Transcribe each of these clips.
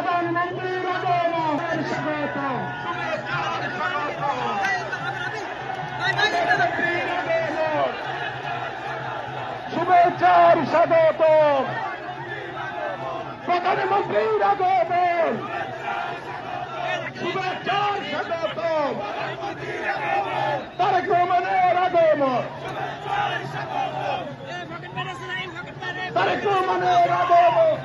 প্রধানমন্ত্রীর আগমন স্বাগত। শুভেচ্ছার স্বাগত। প্রধানমন্ত্রীর আগমন শুভেচ্ছার স্বাগত। তারেক রহমানের আগমন তারেক রহমানের আগমন।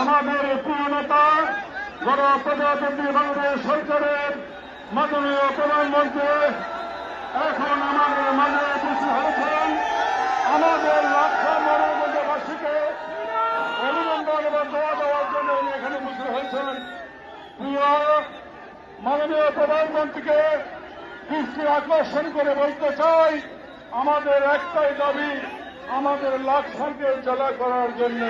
আমাদের প্রিয় নেতা গণপ্রজাতন্ত্রী বাংলাদেশ সরকারের মাননীয় প্রধানমন্ত্রী এখন আমাদের মাঝে উপস্থিত হয়েছেন। আমাদের লক্ষ মনোবন্ধবাসীকে অভিনন্দন এবং দোয়া দেওয়ার জন্য উনি এখানে উপস্থিত হয়েছেন। প্রিয় মাননীয় প্রধানমন্ত্রীকে দৃষ্টি আকর্ষণ করে বলতে চাই, আমাদের একটাই দাবি, আমাদের লাকসামকে জেলা করার জন্য।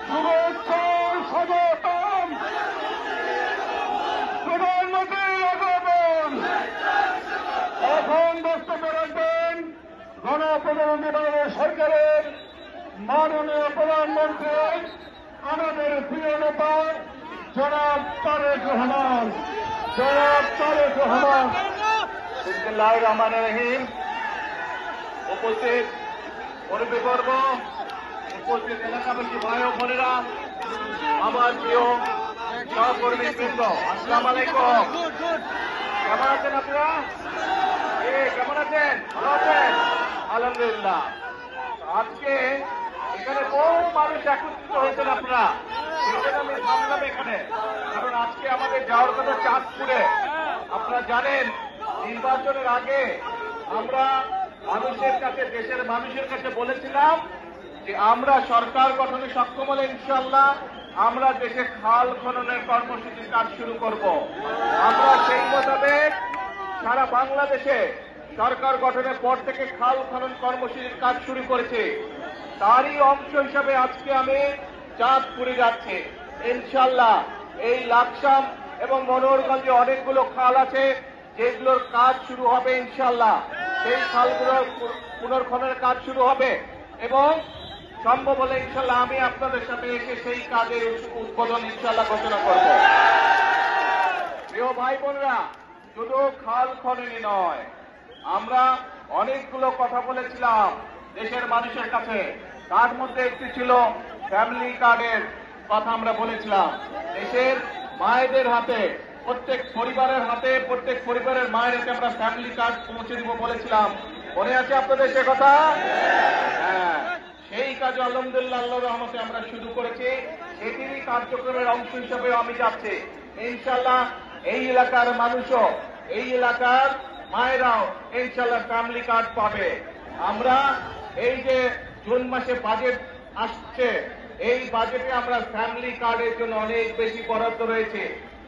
শুভেচ্ছার স্বাগতম। প্রধানমন্ত্রীর আগমন। এখন বক্তব্য রাখবেন গণপ্রজাতন্ত্রী বাংলাদেশ সরকারের মাননীয় প্রধানমন্ত্রী আমাদের প্রিয় নেতা জনাব তারেক রহমান। জনাব তারেক রহমান। বিসমিল্লাহির রহমানির রহিম। উপস্থিত মুরব্বীবর্গ, উপস্থিত এলাকাবাসী ভাই ও বোনেরা, আমার প্রিয় সহকর্মীবৃন্দ, আসসালামু আলাইকুম। কেমন আছেন আপনারা? কেমন আছেন? ভালো আছেন? আলহামদুলিল্লাহ। আজকে এখানে বহু মানুষ একত্রিত হয়েছেন আপনারা, সেজন্য আমি থামলাম এখানে, কারণ আজকে আমাদের যাওয়ার কথা চাঁদপুরে। আপনারা জানেন নির্বাচনের আগে আমরা মানুষের কাছে, দেশের মানুষের কাছে বলেছিলাম যে আমরা সরকার গঠনে সক্ষম হলে ইনশাআল্লাহ আমরা দেশে খাল খননের কর্মসূচির কাজ শুরু করব। আমরা সেই মোতাবেক সারা বাংলাদেশে সরকার গঠনের পর থেকে খাল খনন কর্মসূচির কাজ শুরু করেছি। তারই অংশ হিসাবে আজকে আমি চাঁদপুরে যাচ্ছি। ইনশাআল্লাহ এই লাকসাম এবং মনোহরগঞ্জে অনেকগুলো খাল আছে যেগুলোর কাজ শুরু হবে ইনশাআল্লাহ। সেই খালগুলোর পুনর্খননের কাজ শুরু হবে এবং সম্ভব হলে ইনশাআল্লাহ আমি আপনাদের সাথে এসে সেই কাজের উদ্বোধন ইনশাআল্লাহ ঘোষণা করব। প্রিয় ভাই বোনেরা, শুধু খাল খননই নয়, আমরা অনেকগুলো কথা বলেছিলাম দেশের মানুষের কাছে। তার মধ্যে একটি ছিল ফ্যামিলি কার্ডের কথা আমরা বলেছিলাম। দেশের মায়েদের হাতে, প্রত্যেক পরিবারের হাতে, প্রত্যেক পরিবারের মায়ের হাতে আমরা ফ্যামিলি কার্ড পৌঁছে দিব বলেছিলাম। মনে আছে আপনাদের সে কথা? হ্যাঁ, সেই কাজ আলহামদুলিল্লাহ আল্লাহর রহমতে আমরা শুরু করেছি। সেটিরই কার্যক্রমের অংশ হিসেবে আমি যাচ্ছি। ইনশাআল্লাহ এই এলাকার মানুষও, এই এলাকার মায়েরাও ইনশাআল্লাহ ফ্যামিলি কার্ড পাবে। আমরা এই যে জুন মাসে বাজেট আসছে, এই বাজেটে আমরা ফ্যামিলি কার্ডের জন্য অনেক বেশি বরাদ্দ রয়েছে।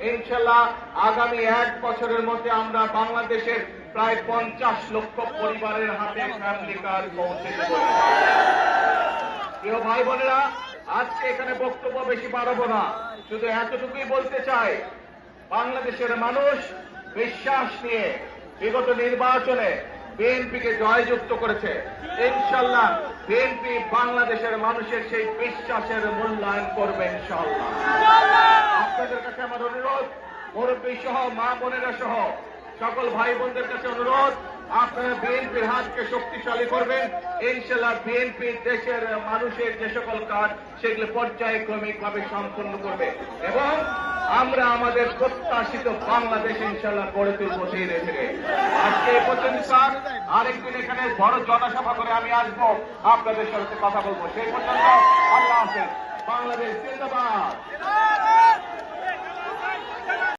ইনশাআল্লাহ আগামী 1 বছরের মধ্যে আমরা বাংলাদেশের প্রায় 50 লক্ষ পরিবারের হাতে ফ্যামিলি কার্ড পৌঁছে দেব। প্রিয় ভাই বোনেরা, আজকে এখানে বক্তব্য বেশি বাড়াবো না, শুধু এতটুকুই বলতে চাই, বাংলাদেশের মানুষ বিশ্বাস নিয়ে বিগত নির্বাচনে বিএনপিকে জয়যুক্ত করেছে। ইনশাআল্লাহ বিএনপি বাংলাদেশের মানুষের সেই বিশ্বাসের মূল্যায়ন করবে ইনশাআল্লাহ। আপনাদের কাছে আমার অনুরোধ, মুরব্বী সহ, মা বোনেরা সহ সকল ভাই বোনদের কাছে অনুরোধ, আপনারা বিএনপির হাতকে শক্তিশালী করবেন। ইনশাআল্লাহ বিএনপি দেশের মানুষের যে সকল কাজ সেগুলো পর্যায়ক্রমিকভাবে সম্পন্ন করবে এবং আমরা আমাদের প্রত্যাশিত বাংলাদেশ ইনশাআল্লাহ গড়ে তুলব ধীরে ধীরে। আজকে এই পর্যন্ত স্যার, আরেকদিন এখানে বড় জনসভা করে আমি আসবো, আপনাদের সাথে কথা বলবো। সেই পর্যন্ত আল্লাহ হাফেজ। বাংলাদেশ জিন্দাবাদ।